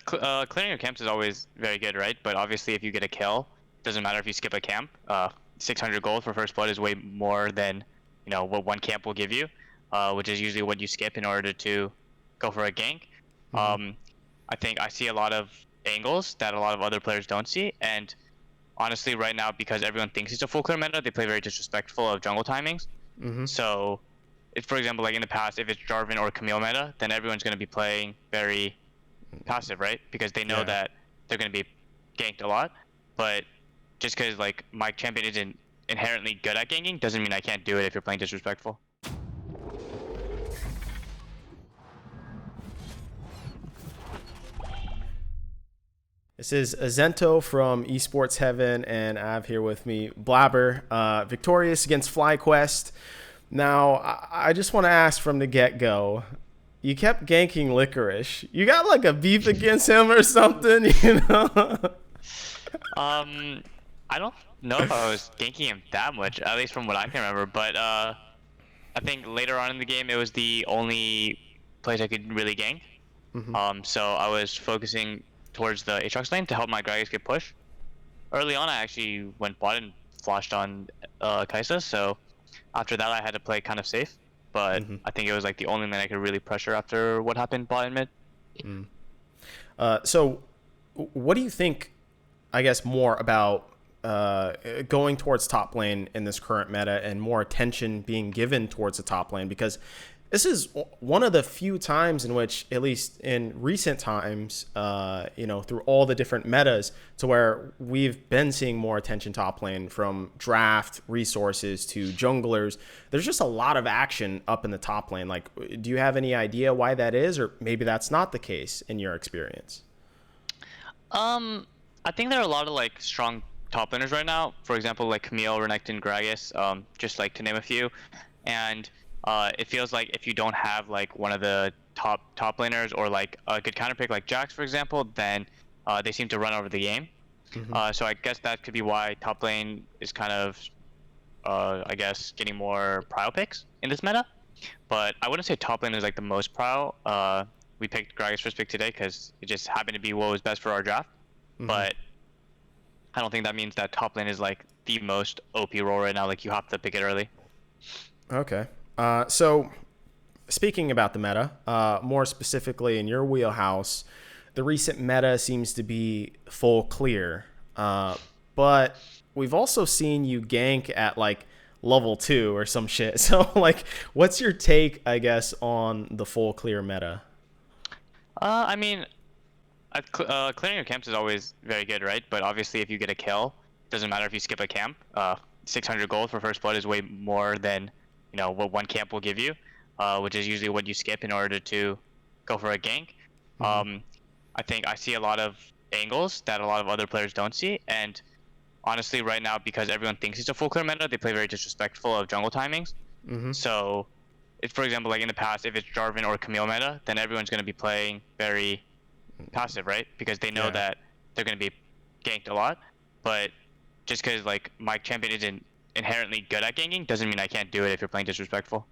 Clearing your camps is always very good, right? But obviously, if you get a kill, doesn't matter if you skip a camp. 600 gold for first blood is way more than what one camp will give you, which is usually what you skip in order to go for a gank. Mhm. I think I see a lot of angles that a lot of other players don't see, and honestly, right now, because everyone thinks it's a full clear meta, they play very disrespectful of jungle timings. Mhm. So, for example, like in the past, if it's Jarvan or Camille meta, then everyone's going to be playing very passive, right? Because they know Yeah. that they're going to be ganked a lot. But just because like my champion isn't inherently good at ganking doesn't mean I can't do it if you're playing disrespectful. This is Azento from Esports Heaven, and I have here with me Blaber, victorious against FlyQuest. Now, I just want to ask from the get-go, you kept ganking Licorice. You got like a beef against him or something, you know? I don't know if I was ganking him that much, at least from what I can remember. But I think later on in the game, it was the only place I could really gank. So I was focusing towards the Aatrox lane to help my Gragas get push. Early on, I actually went bot and flashed on Kaisa, so after that I had to play kind of safe. But I think it was like the only lane I could really pressure after what happened bot and mid. So what do you think, I guess, more about going towards top lane in this current meta and more attention being given towards the top lane? Because this is one of the few times in which, at least in recent times, through all the different metas, to where we've been seeing more attention top lane, from draft resources to junglers. There's just a lot of action up in the top lane. Like, do you have any idea why that is, or maybe that's not the case in your experience? I think there are a lot of like strong top laners right now. For example, like Camille, Renekton, Gragas, just like to name a few. And it feels like if you don't have like one of the top laners or like a good counter pick like Jax, for example, then they seem to run over the game. So I guess that could be why top lane is kind of, I guess, getting more prio picks in this meta. But I wouldn't say top lane is like the most prio. We picked Gragas first pick today because it just happened to be what was best for our draft. But I don't think that means that top lane is like the most OP role right now. Like you have to pick it early. Okay. So speaking about the meta, more specifically in your wheelhouse, the recent meta seems to be full clear. But we've also seen you gank at like level 2 or some shit. So like, what's your take, I guess, on the full clear meta? I mean, clearing your camps is always very good, right? But obviously, if you get a kill, doesn't matter if you skip a camp. 600 gold for first blood is way more than what one camp will give you, which is usually what you skip in order to go for a gank. I think I see a lot of angles that a lot of other players don't see, and honestly, right now, because everyone thinks it's a full clear meta, they play very disrespectful of jungle timings. So, for example, like in the past, if it's Jarvan or Camille meta, then everyone's going to be playing very passive, right? Because they know that they're going to be ganked a lot. But just because like my champion isn't inherently good at ganking doesn't mean I can't do it if you're playing disrespectful.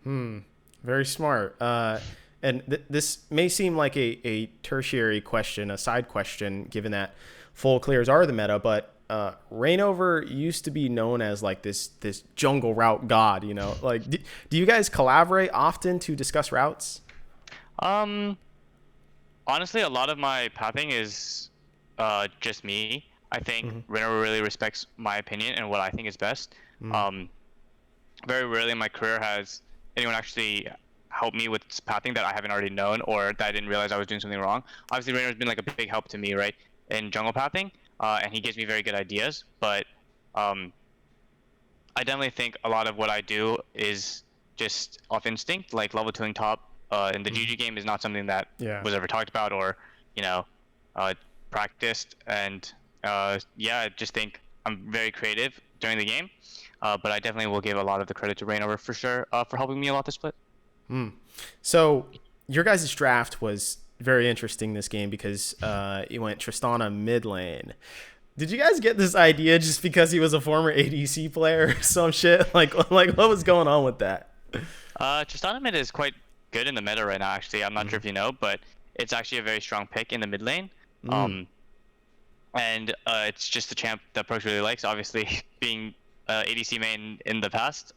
Very smart. And this may seem like a tertiary question, a side question, given that full clears are the meta, but Reignover used to be known as like this jungle route god, Like, do you guys collaborate often to discuss routes? Honestly, a lot of my pathing is just me. I think Reignover really respects my opinion and what I think is best. Very rarely in my career has anyone actually helped me with pathing that I haven't already known or that I didn't realize I was doing something wrong. Obviously, Reignover's been like a big help to me, right, in jungle pathing, and he gives me very good ideas. But I definitely think a lot of what I do is just off instinct, like level 2ing top in the GG game is not something that was ever talked about or practiced. And I just think I'm very creative during the game, but I definitely will give a lot of the credit to Reignover for sure for helping me a lot to split. So your guys' draft was very interesting this game because you went Tristana mid lane. Did you guys get this idea just because he was a former ADC player or some shit? Like what was going on with that? Tristana mid is quite good in the meta right now, actually. I'm not sure if you know, but it's actually a very strong pick in the mid lane. Mm. Um, and it's just the champ that Prox really likes. Obviously, being ADC main in the past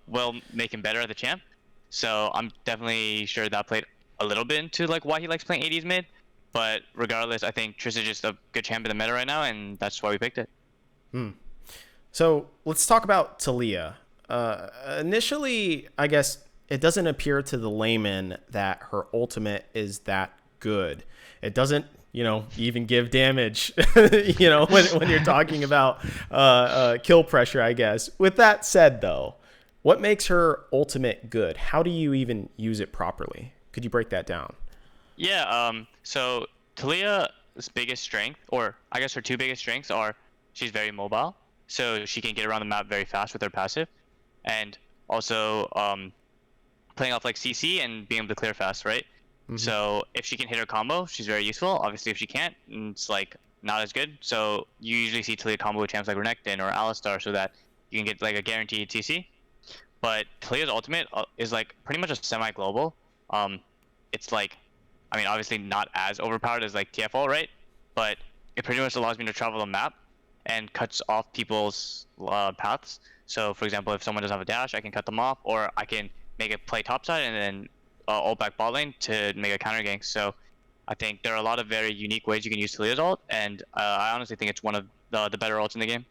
will make him better at the champ. So I'm definitely sure that played a little bit into like why he likes playing ADs mid. But regardless, I think Triss is just a good champ in the meta right now, and that's why we picked it. So let's talk about Talia. Initially, I guess it doesn't appear to the layman that her ultimate is that good. It doesn't, even give damage, when you're talking about kill pressure, I guess. With that said, though, what makes her ultimate good? How do you even use it properly? Could you break that down? Yeah. So Talia's biggest strength, or I guess her two biggest strengths, are she's very mobile, so she can get around the map very fast with her passive, and also playing off like CC and being able to clear fast, right? So if she can hit her combo, she's very useful. Obviously, if she can't, it's like not as good. So you usually see Talia combo with champs like Renekton or Alistar, so that you can get like a guaranteed TC. But Talia's ultimate is like pretty much a semi-global. It's like, I mean, obviously not as overpowered as like TFL, right? But it pretty much allows me to travel the map and cuts off people's paths. So for example, if someone doesn't have a dash, I can cut them off, or I can make it play topside and then ult back bot lane to make a counter gank. So I think there are a lot of very unique ways you can use Talia's ult, and I honestly think it's one of the better ults in the game.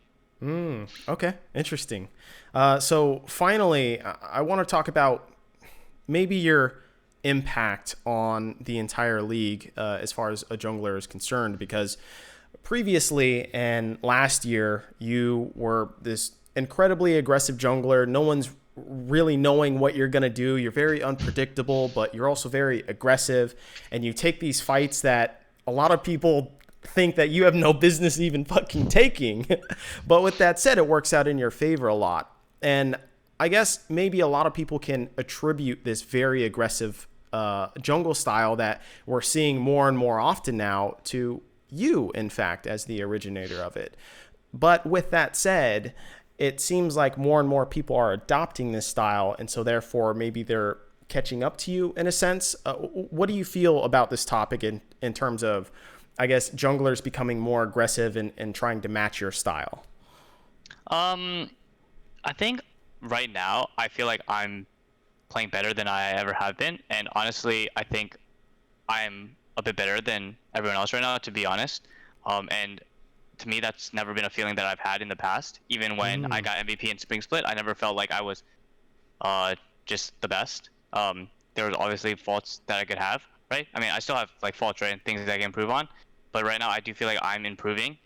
Okay, interesting. So finally, I want to talk about maybe your impact on the entire league as far as a jungler is concerned, because previously and last year you were this incredibly aggressive jungler. No one's really knowing what you're going to do. You're very unpredictable, but you're also very aggressive, and you take these fights that a lot of people think that you have no business even fucking taking. But with that said, it works out in your favor a lot. And I guess maybe a lot of people can attribute this very aggressive jungle style that we're seeing more and more often now to you, in fact, as the originator of it. But with that said, it seems like more and more people are adopting this style, and so therefore maybe they're catching up to you in a sense. What do you feel about this topic in terms of, I guess, junglers becoming more aggressive and trying to match your style? I think right now I feel like I'm playing better than I ever have been, and honestly, I think I'm a bit better than everyone else right now, to be honest. And to me, that's never been a feeling that I've had in the past. Even when I got MVP in Spring Split, I never felt like I was just the best. There was obviously faults that I could have, right? I mean, I still have like faults, right, and things that I can improve on. But right now, I do feel like I'm improving,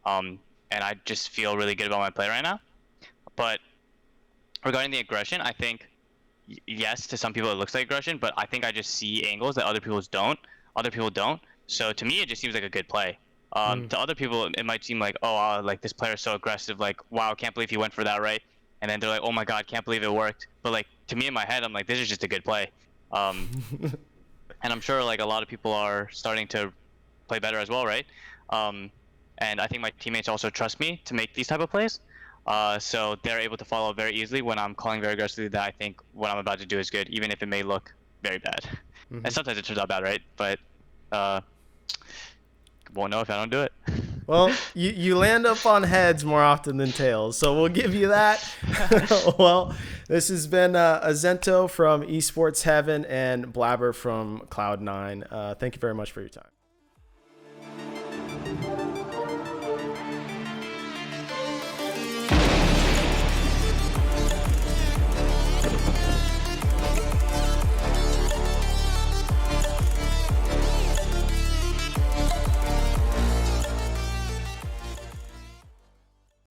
and I just feel really good about my play right now. But regarding the aggression, I think yes, to some people it looks like aggression, but I think I just see angles that other people don't. Other people don't. So to me, it just seems like a good play. To other people, it might seem like, oh, like this player is so aggressive, like, wow, can't believe he went for that, right? And then they're like, oh my god, can't believe it worked. But like to me in my head, I'm like, this is just a good play. And I'm sure like a lot of people are starting to play better as well, right? And I think my teammates also trust me to make these type of plays. So they're able to follow very easly when I'm calling very aggressively that I think what I'm about to do is good, even if it may look very bad. And sometimes it turns out bad, right? But won't know if I don't do it. Well, you land up on heads more often than tails, so we'll give you that. Well, this has been Azento from Esports Heaven and Blaber from Cloud9. Thank you very much for your time.